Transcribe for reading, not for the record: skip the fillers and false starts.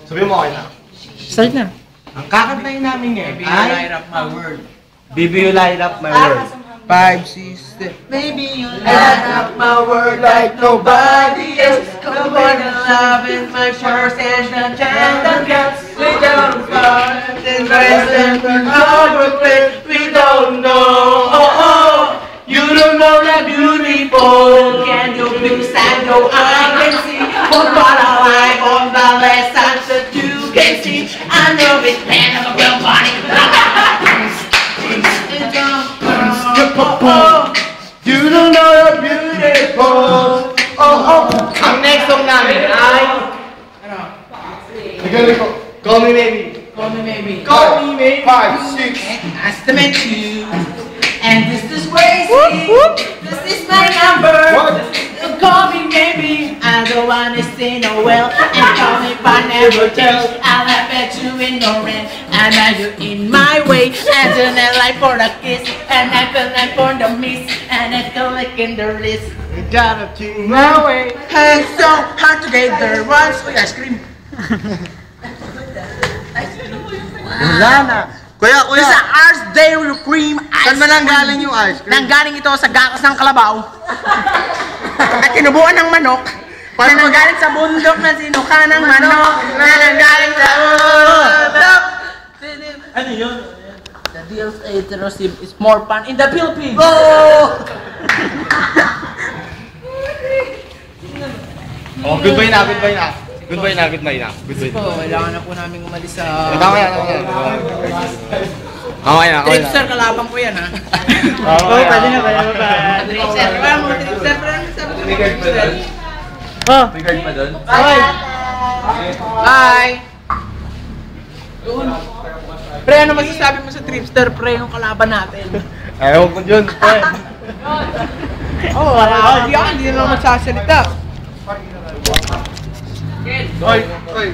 Sabi mo okay na. Start na. Ang kakantayin namin ngayon Baby, you light up my world. Baby, you light up my world. 5, 6, 7. Baby, you light up my world like nobody else. The more than love is my first and the tender gets. We don't start and rest and overplay. We don't know. Oh, oh. You don't know that beautiful. Can you please stand so I can see? What I like on the lessons that you can see. I know it's man of a real body. You don't know you're beautiful. Oh, oh. Ang next song namin ay... Call me maybe. Call me maybe. Call me maybe. 5, 6. Nice to meet you. And this is crazy. This is my number. Call me maybe. I don't wanna say no well. And call me if I never tell. I'll laugh at you in no rain. And now you're in my way. And then I like for the kiss. And I feel like for the miss. And I feel like in the wrist. You gotta take my way. Hands so hard together. Once we ice cream. Wala na. Kuya, It's a Ars Dairy Cream Ice saan ba nanggaling yung ice cream? Nanggaling ito sa gakas ng kalabaw. At kinubuan ng manok. Na nanggaling sa bundok na sinuka ng manok. Na nanggaling sa bundok. Ano yun? The deals recipe is more fun in the Philippines. Oh, goodbye na, goodbye na. Goodbye na, goodbye na. Goodbye na. Kailangan na po namin umalis sa... Tama yan, tama yan. Okay na, okay na. Tripster, kalabang ko yan ha. Oo, pwede na, pwede na. Tripster, parang mga tripster, parang sabi ko tripster. Oh. May guard pa doon? Bye! Bye! Pre, ano masasabi mo sa tripster, pre, yung kalaban natin? Ayaw ko dyan. Oo, wala. Hindi na naman magsasalita. Oy, oy.